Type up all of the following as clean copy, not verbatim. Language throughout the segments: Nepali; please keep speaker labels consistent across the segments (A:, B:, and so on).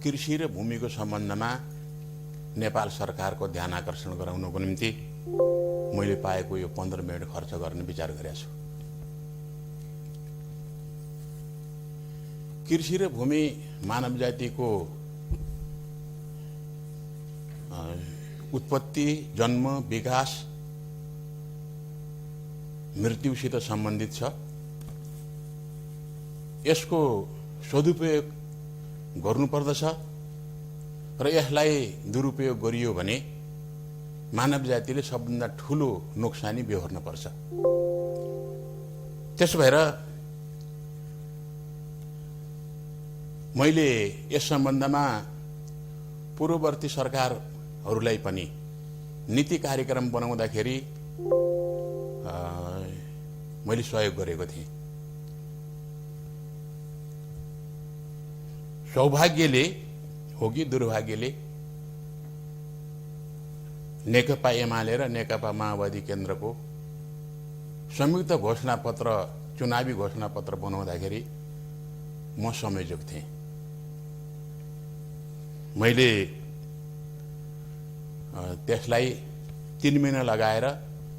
A: कृषि र भूमिको सम्बन्धमा नेपाल सरकारको ध्यान आकर्षण गराउनको निम्ति मैले पाएको यो 15 मिनेट खर्च गर्ने विचार गरेको छु। कृषि र भूमि मानव जातिको उत्पत्ति, जन्म, विकास, मृत्युसित सम्बन्धित छ। यसको सदुपयोग गर्नुपर्दछ र यसलाई दुरुपयोग गरियो भने मानव जातिले सबभन्दा ठूलो नोक्सानी बेहोर्न पर्छ। त्यसो भएर मैले यस सम्बन्धमा पूर्ववर्ती सरकारहरूलाई पनि नीति कार्यक्रम बनाउँदाखेरि मैले सहयोग गरेको थिएँ। सौभाग्यले हो कि दुर्भाग्यले नेकपा एमाले र नेकपा माओवादी केन्द्रको संयुक्त घोषणापत्र, चुनावी घोषणापत्र बनाउँदाखेरि म संयोजक थिएँ। मैले त्यसलाई 3 महिना लगाएर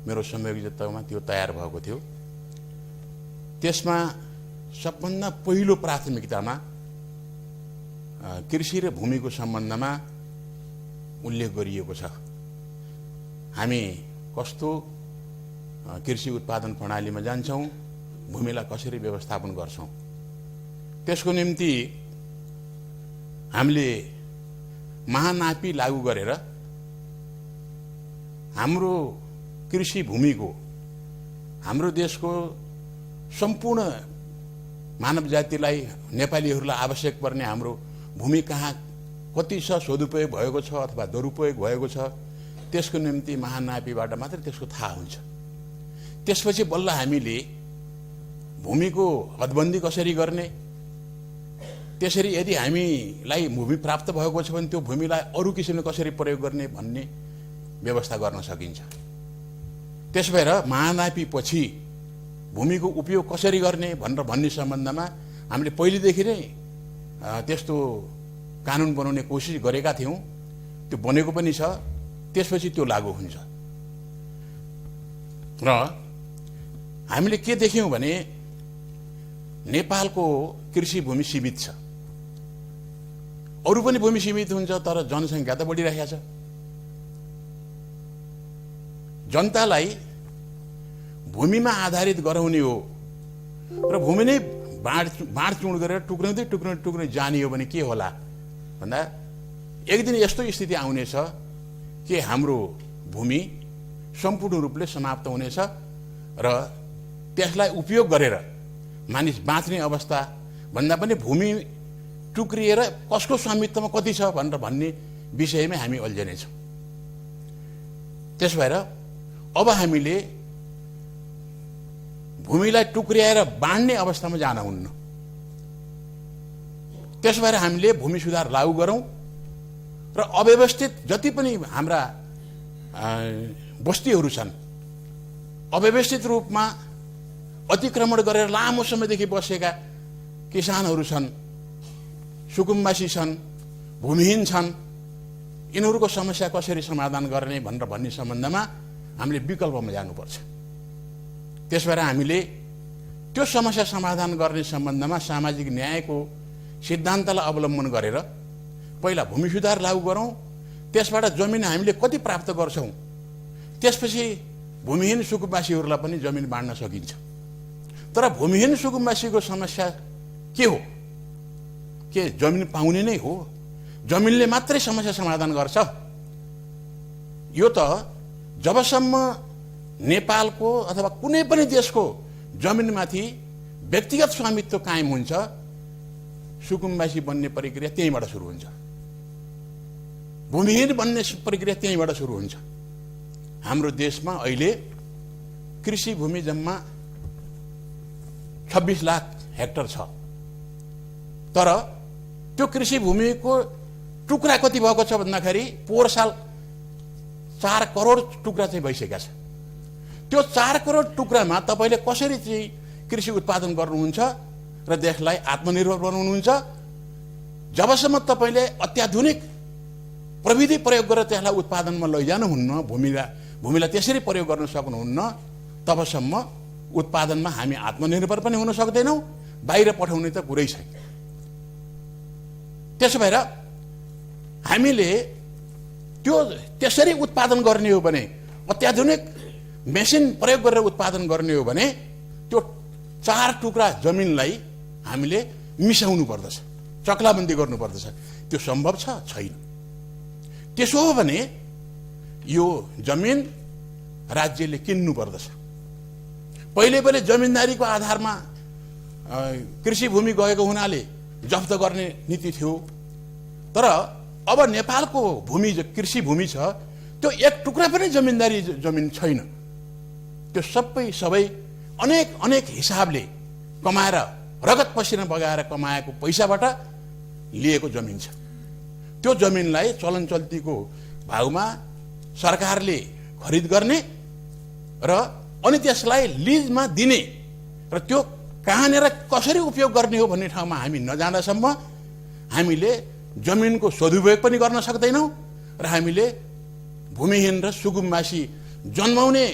A: मेरो संयोजकत्वमा त्यो तयार भएको थियो। त्यसमा सबभन्दा पहिलो प्राथमिकतामा कृषि र भूमिको सम्बन्धमा उल्लेख गरिएको छ। हामी कस्तो कृषि उत्पादन प्रणालीमा जान्छौं, भूमिलाई कसरी व्यवस्थापन गर्छौं, त्यसको निम्ति हामीले महानापी लागू गरेर हाम्रो कृषि भूमिको, हाम्रो देशको सम्पूर्ण मानव जातिलाई, नेपालीहरूलाई आवश्यक पर्ने हाम्रो भूमि कहाँ कति छ, सदुपयोग भएको छ अथवा दुरुपयोग भएको छ, त्यसको निम्ति महानापीबाट मात्र त्यसको थाहा हुन्छ। त्यसपछि बल्ल हामीले भूमिको हदबन्दी कसरी गर्ने, त्यसरी यदि हामीलाई भूमि प्राप्त भएको छ भने त्यो भूमिलाई अरू किसिमले कसरी प्रयोग गर्ने भन्ने व्यवस्था गर्न सकिन्छ। त्यसो भएर महानापी पछि भूमिको उपयोग कसरी गर्ने भनेर भन्ने सम्बन्धमा हामीले पहिलेदेखि नै त्यस्तो कानुन बनाउने कोसिस गरेका थियौं। त्यो बनेको पनि छ। त्यसपछि त्यो लागू हुन्छ। र हामीले के देख्यौं भने नेपालको कृषि भूमि सीमित छ। अरू पनि भूमि सीमित हुन्छ, तर जनसंख्या त बढिरहेको छ। जनतालाई भूमिमा आधारित गराउने हो र भूमि नै बाँडचुँड गरेर टुक्राउँदै जाने हो भने के होला भन्दा एक दिन यस्तो स्थिति आउनेछ कि हाम्रो भूमि सम्पूर्ण रूपले समाप्त हुनेछ र त्यसलाई उपयोग गरेर मानिस बाँच्ने अवस्था भन्दा पनि भूमि टुक्रिएर कसको स्वामित्वमा कति छ भनेर भन्ने विषयमै हामी अल्झनेछौँ। त्यसो भएर अब हामीले भूमिलाई टुक्रिएर बाँड्ने अवस्थामा जान हुन्न। त्यसो भएर हामीले भूमि सुधार लागू गरौं र अव्यवस्थित जति पनि हाम्रा बस्तीहरू छन्, अव्यवस्थित रूपमा अतिक्रमण गरेर लामो समयदेखि बसेका किसानहरू छन्, सुकुम्बासी छन्, भूमिहीन छन्, यिनीहरूको समस्या कसरी समाधान गर्ने भनेर भन्ने सम्बन्धमा हामीले विकल्पमा जानुपर्छ। त्यसबाट हामीले त्यो समस्या समाधान गर्ने सम्बन्धमा सामाजिक न्यायको सिद्धान्तलाई अवलम्बन गरेर पहिला भूमि सुधार लागू गरौं, त्यसबाट जमिन हामीले कति प्राप्त गर्छौं, त्यसपछि भूमिहीन सुकुम्बासीहरूलाई पनि जमिन बाँड्न सकिन्छ। तर भूमिहीन सुकुम्बासीको समस्या के हो? के जमिन पाउने नै हो? जमिनले मात्रै समस्या समाधान गर्छ? यो त जबसम्म नेपालको अथवा कुनै पनि देशको जमिनमाथि व्यक्तिगत स्वामित्व कायम हुन्छ, सुकुम्बासी बन्ने प्रक्रिया त्यहीँबाट सुरु हुन्छ, भूमिहीन बन्ने प्रक्रिया त्यहीँबाट सुरु हुन्छ। हाम्रो देशमा अहिले कृषि भूमि जम्मा 26 लाख हेक्टर छ। तर त्यो कृषि भूमिको टुक्रा कति भएको छ भन्दाखेरि पोहोर साल 4 करोड टुक्रा चाहिँ भइसकेका छ। त्यो 4 करोड टुक्रामा तपाईले कसरी चाहिँ कृषि उत्पादन गर्नुहुन्छ र देशलाई आत्मनिर्भर बनाउनुहुन्छ जबसम्म तपाईले अत्याधुनिक प्रविधि प्रयोग गरेर त्यसलाई उत्पादनमा लैजानुहुन्न, भूमिलाई त्यसरी प्रयोग गर्न सक्नुहुन्न, तबसम्म उत्पादनमा हामी आत्मनिर्भर पनि हुन सक्दैनौँ, बाहिर पठाउने त कुरै छैन। त्यसो भएर हामीले त्यो त्यसरी उत्पादन गर्ने हो भने, अत्याधुनिक मेसिन प्रयोग गरेर उत्पादन गर्ने हो भने त्यो 4 टुक्रा जमिनलाई हामीले मिसाउनु पर्दछ, चक्लाबन्दी गर्नुपर्दछ। त्यो सम्भव छ? छैन। त्यसो हो भने यो जमिन राज्यले किन्नु पर्दछ। पहिले जमिनदारीको आधारमा कृषि भूमि गएको हुनाले जफ्त गर्ने नीति थियो, तर अब नेपालको भूमि कृषि भूमि छ, त्यो एक टुक्रा पनि जमिनदारी जमिन छैन। त्यो सबै अनेक हिसाबले कमाएर, रगत पसिना बगाएर कमाएको पैसाबाट लिएको जमिन छ। त्यो जमिनलाई चलन चल्तीको भाउमा सरकारले खरिद गर्ने र अनि त्यसलाई लिजमा दिने र त्यो कहाँनिर कसरी उपयोग गर्ने हो भन्ने ठाउँमा हामी नजाँदासम्म हामीले जमिनको सदुपयोग पनि गर्न सक्दैनौँ र हामीले भूमिहीन र सुकुम्बासी जन्माउने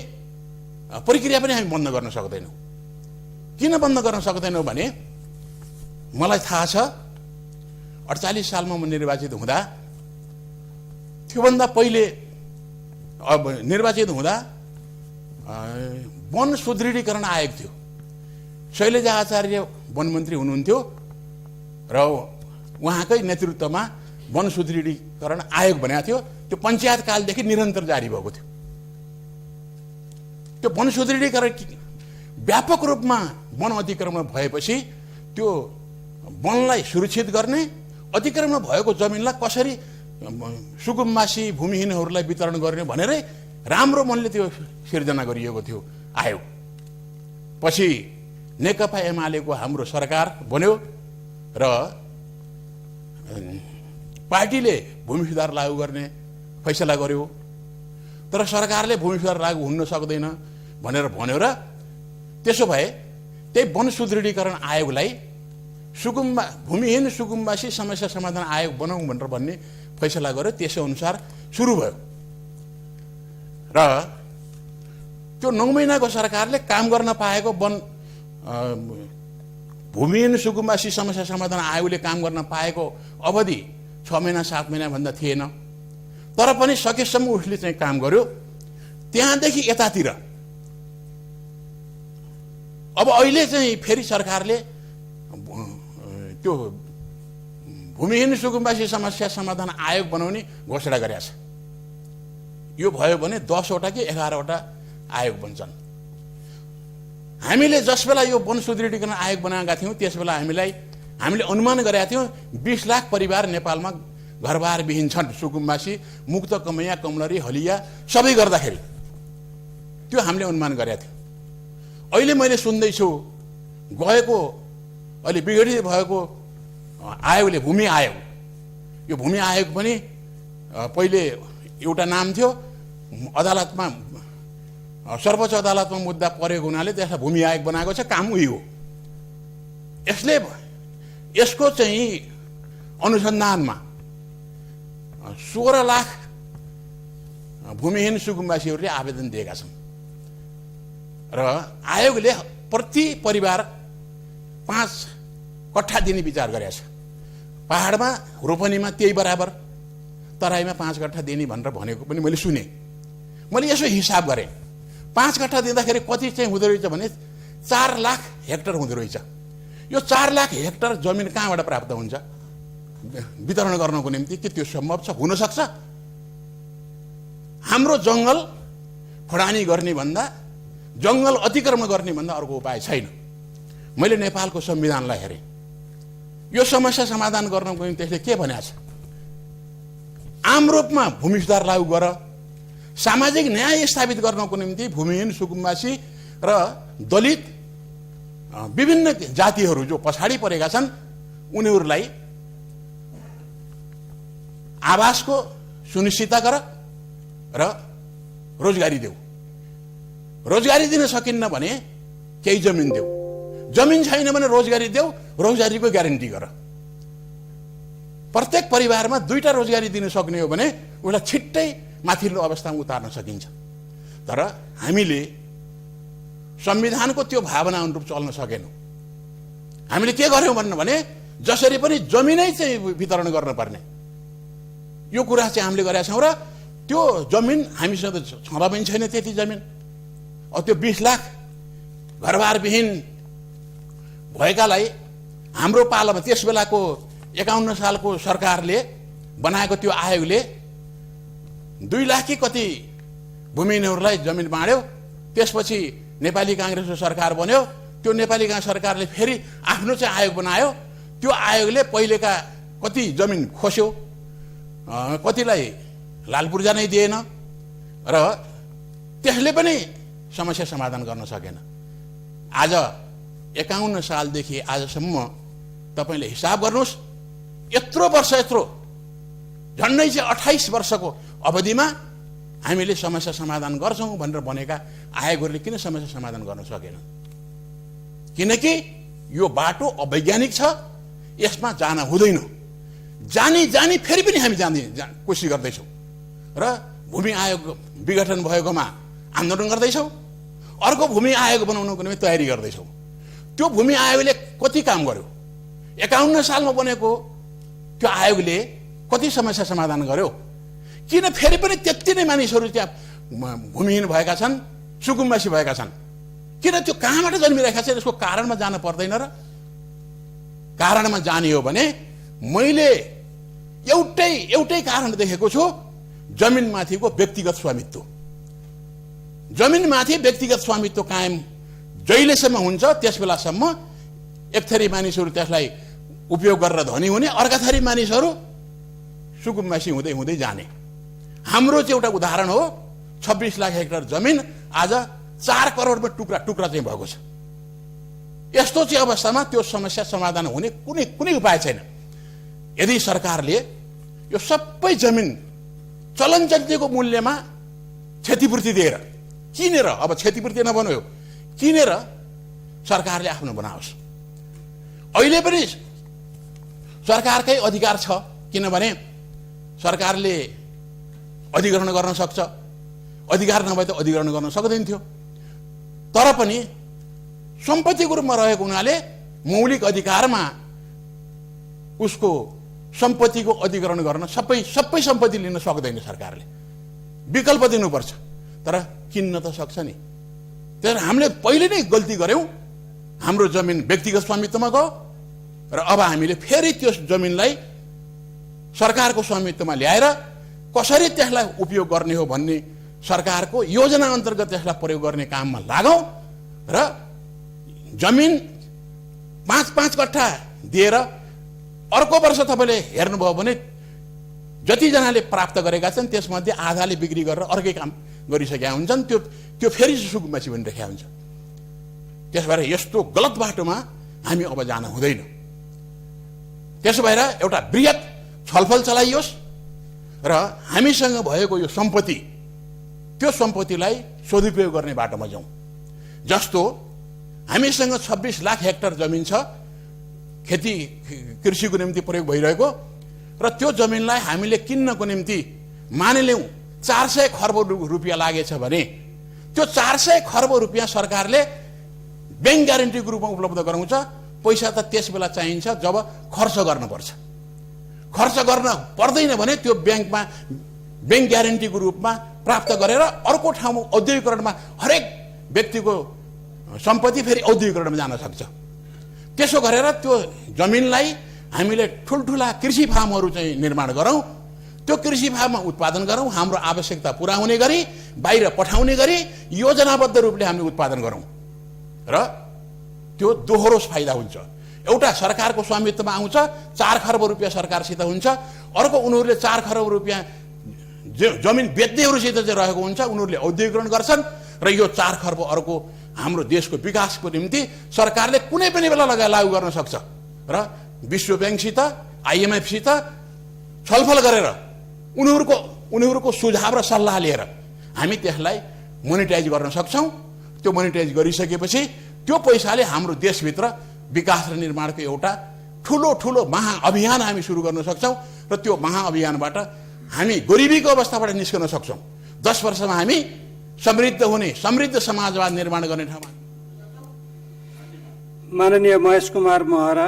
A: प्रक्रिया पनि हामी बन्द गर्न सक्दैनौँ। किन बन्द गर्न सक्दैनौँ भने मलाई थाहा छ 48 सालमा म निर्वाचित हुँदा, त्योभन्दा पहिले निर्वाचित हुँदा वन सुदृढीकरण आयोग थियो। शैलजा आचार्य वन मन्त्री हुनुहुन्थ्यो र उहाँकै नेतृत्वमा वन सुदृढीकरण आयोग बनेको थियो। त्यो पञ्चायत कालदेखि निरन्तर जारी भएको थियो। त्यो वन सुदृढीकरण व्यापक रूपमा वन अतिक्रमण भएपछि त्यो वनलाई सुरक्षित गर्ने, अतिक्रमण भएको जमिनलाई कसरी सुकुम्बासी भूमिहीनहरूलाई वितरण गर्ने भनेरै राम्रो मनले त्यो सिर्जना गरिएको थियो आयोग। पछि नेकपा एमालेको हाम्रो सरकार बन्यो र पार्टीले भूमि सुधार लागू गर्ने फैसला गर्यो, तर सरकारले भूमि सुधार लागू हुन सक्दैन भनेर भन्यो र त्यसो भए त्यही वन सुदृढीकरण आयोगलाई भूमिहीन सुकुम्बासी समस्या समाधान आयोग बनाऊ भनेर भन्ने फैसला गर्यो। त्यसै अनुसार सुरु भयो र त्यो 9 महिनाको सरकारले काम गर्न पाएको भूमिहीन सुकुम्बासी समस्या समाधान आयोगले काम गर्न पाएको अवधि 6 महिना 7 महिना भन्दा थिएन, तर पनि सकेसम्म उसले चाहिँ काम गर्यो। त्यहाँदेखि यतातिर अब अहिले चाहिँ फेरि सरकारले त्यो भूमिहीन सुकुम्बासी समस्या समाधान आयोग बनाउने घोषणा गरेको छ। यो भयो भने 10 वटा कि 11 वटा आयोग बन्छन्। हामीले जस बेला यो वन सुदृढीकरण आयोग बनाएका थियौँ त्यस बेला हामीले अनुमान गरेका थियौँ 20 लाख परिवार नेपालमा घरबार विहीन छन्, सुकुम्बासी, मुक्त, कमैया, कमलरी, हलिया सबै गर्दाखेरि त्यो हामीले अनुमान गरेका थियौँ। अहिले मैले सुन्दैछु गएको अहिले विघटित भएको आयोगले भूमि आयोग, यो भूमि आयोग पनि पहिले एउटा नाम थियो, अदालतमा सर्वोच्च अदालतमा मुद्दा परेको हुनाले त्यसलाई भूमि आयोग बनाएको छ। काम उही हो। यसको चाहिँ अनुसन्धानमा 16 लाख भूमिहीन सुकुम्बासीहरूले आवेदन दिएका छन् र आयोगले प्रति परिवार 5 कट्ठा दिने विचार गरेको छ। पहाडमा रोपनीमा त्यही बराबर, तराईमा 5 कट्ठा दिने भनेर भनेको पनि मैले सुने। मैले यसो हिसाब गरेँ, 5 कट्ठा दिँदाखेरि कति चाहिँ हुँदो रहेछ भने 4 लाख हेक्टर हुँदो रहेछ। यो 4 लाख हेक्टर जमिन कहाँबाट प्राप्त हुन्छ वितरण गर्नको निम्ति? के त्यो सम्भव छ? हुन सक्छ? हाम्रो जङ्गल फडानी गर्ने भन्दा, जङ्गल अतिक्रमण गर्ने भन्दा अर्को उपाय छैन। मैले नेपालको संविधानलाई हेरेँ, यो समस्या समाधान गर्नको निम्ति त्यसले के भनेको छ? आम रूपमा भूमि सुधार लागू गर, सामाजिक न्याय स्थापित गर्नको निम्ति भूमिहीन सुकुम्बासी र दलित विभिन्न जातिहरू जो पछाडि परेका छन् उनीहरूलाई आवासको सुनिश्चितता गर र रोजगारी देऊ। रोजगारी दिन सकिन्न भने केही जमिन देऊ, जमिन छैन भने रोजगारी देऊ, रोजगारीको ग्यारेन्टी गर। प्रत्येक परिवारमा 2टा रोजगारी दिन सक्ने हो भने उसलाई छिट्टै माथिल्लो अवस्थामा उतार्न सकिन्छ। तर हामीले संविधानको त्यो भावना अनुरूप चल्न सकेनौँ। हामीले के गर्यौँ भन्नु भने जसरी पनि जमिनै चाहिँ वितरण गर्नुपर्ने यो कुरा चाहिँ हामीले गरेका छौँ। र त्यो जमिन हामीसँग छँदा पनि छैन त्यति जमिन। त्यो 20 लाख घरबारविहीन भएकालाई हाम्रो पालामा त्यस बेलाको 51 सालको सरकारले बनाएको त्यो आयोगले 2 लाख कि कति भूमिहीनहरूलाई जमिन बाँड्यो। त्यसपछि नेपाली काङ्ग्रेसको सरकार बन्यो। त्यो नेपाली काङ्ग्रेस सरकारले फेरि आफ्नो चाहिँ आयोग बनायो। त्यो आयोगले पहिलेका कति जमिन खोस्यो, कतिलाई लाल पूर्जा नै दिएन र त्यसले पनि समस्या समाधान गर्न सकेन। आज 51 सालदेखि आजसम्म तपाईले हिसाब गर्नुहोस्, यत्रो वर्ष, यत्रो झन्डै चाहिँ 28 वर्षको अवधिमा हामीले समस्या समाधान गर्छौँ भनेर भनेका आयोगहरूले किन समस्या समाधान गर्न सकेन? किनकि यो बाटो अवैज्ञानिक छ, यसमा जान हुँदैन। जानी फेरि पनि हामी जाने कोसिस गर्दैछौँ र भूमि आयोग विघटन भएकोमा आन्दोलन गर्दैछौँ। अर्को भूमि आयोग बनाउनको निम्ति तयारी गर्दैछौँ। त्यो भूमि आयोगले कति काम गर्यो? 51 सालमा बनेको त्यो आयोगले कति समस्या समाधान गर्यो? किन फेरि पनि त्यति नै मानिसहरू त्यहाँ भूमिहीन भएका छन्, सुकुम्बासी भएका छन्? किन त्यो कहाँबाट जन्मिरहेका छन्? यसको कारणमा जान पर्दैन र? कारणमा जाने हो भने मैले एउटै कारण देखेको छु, जमिनमाथिको व्यक्तिगत स्वामित्व। जमिनमाथि व्यक्तिगत स्वामित्व कायम जहिलेसम्म हुन्छ त्यस बेलासम्म एक थरी मानिसहरू त्यसलाई उपयोग गरेर धनी हुने, अर्का थरी मानिसहरू सुकुम्बासी हुँदै हुँदै जाने। हाम्रो चाहिँ एउटा उदाहरण हो, 26 लाख हेक्टर जमिन आज 4 करोडमा टुक्रा चाहिँ भएको छ। यस्तो चाहिँ अवस्थामा त्यो समस्या समाधान हुने कुनै उपाय छैन। यदि सरकारले यो सबै जमिन चलनचल्तीको मूल्यमा क्षतिपूर्ति दिएर किनेर, अब क्षतिपूर्ति नबन्यो, किनेर सरकारले आफ्नो बनाओस्। अहिले पनि सरकारकै अधिकार छ, किनभने सरकारले अधिग्रहण गर्न सक्छ। अधिकार नभए त अधिग्रहण गर्न सक्दैन थियो। तर पनि सम्पत्तिको रूपमा रहेको हुनाले मौलिक अधिकारमा उसको सम्पत्तिको अधिग्रहण गर्न सबै सम्पत्ति लिन सक्दैन सरकारले, विकल्प दिनुपर्छ। तर किन्न त सक्छ नि। तर हामीले पहिले नै गल्ती गर्यौं, हाम्रो जमिन व्यक्तिगत स्वामित्वमा गयो र अब हामीले फेरि त्यो जमिनलाई सरकारको स्वामित्वमा ल्याएर कसरी त्यसलाई उपयोग गर्ने हो भन्ने सरकारको योजना अन्तर्गत त्यसलाई प्रयोग गर्ने काममा लागौं र जमिन 5-5 कट्ठा दिएर अर्को वर्ष तपाईले हेर्नुभयो भने जति जनाले प्राप्त गरेका छन् त्यसमध्ये आधाले बिक्री गरेर अर्कै काम गरिसकेका हुन्छन्। त्यो फेरि सुकुम्बासी भनिरहेका हुन्छ। त्यसभएर यस्तो गलत बाटोमा हामी अब जान हुँदैन। त्यसो भएर एउटा बृहत छलफल चलाइयोस् र हामीसँग भएको यो सम्पत्ति, त्यो सम्पत्तिलाई सदुपयोग गर्ने बाटोमा जाउँ। जस्तो हामीसँग 26 लाख हेक्टर जमिन छ, खेती कृषिको निम्ति प्रयोग भइरहेको, र त्यो जमिनलाई हामीले किन्नको निम्ति मानिलिउँ 400 खर्ब रुपियाँ लागेछ भने त्यो 400 खर्ब रुपियाँ सरकारले बैंक ग्यारेन्टीको रूपमा उपलब्ध गराउँछ। पैसा त त्यस बेला चाहिन्छ जब खर्च गर्नुपर्छ। खर्च गर्न पर्दैन भने त्यो बैंक ग्यारेन्टीको रूपमा प्राप्त गरेर अर्को ठाउँमा औद्योगिकरणमा हरेक व्यक्तिको सम्पत्ति फेरि औद्योगिकरणमा जान सक्छ। त्यसो गरेर त्यो जमिनलाई हामीले ठुल्ठुला कृषि फार्महरू चाहिँ निर्माण गरौँ। त्यो कृषि फार्ममा उत्पादन गरौँ, हाम्रो आवश्यकता पूरा हुने गरी, बाहिर पठाउने गरी योजनाबद्ध रूपले हामीले उत्पादन गरौँ र त्यो दोहोरो फाइदा हुन्छ। एउटा सरकारको स्वामित्वमा आउँछ, 4 खर्ब रुपियाँ सरकारसित हुन्छ, अर्को उनीहरूले 4 खर्ब रुपियाँ जमिन बेच्नेहरूसित चाहिँ रहेको हुन्छ, उनीहरूले औद्योगिकरण गर्छन् र यो 4 खर्ब अर्को हाम्रो देशको विकासको निम्ति सरकारले कुनै पनि बेला लागू गर्न सक्छ र विश्व ब्याङ्कसित, IMF-सित छलफल गरेर उनीहरूको सुझाव र सल्लाह लिएर हामी त्यसलाई मोनिटाइज गर्न सक्छौँ। त्यो मोनिटाइज गरिसकेपछि त्यो पैसाले हाम्रो देशभित्र विकास र निर्माणको एउटा ठुलो ठुलो महाअभियान हामी सुरु गर्न सक्छौँ र त्यो महाअभियानबाट हामी गरिबीको अवस्थाबाट निस्कन सक्छौँ। 10 वर्षमा हामी समृद्ध हुने, समृद्ध समाजवाद निर्माण गर्ने ठाउँमा।
B: माननीय महेश कुमार महरा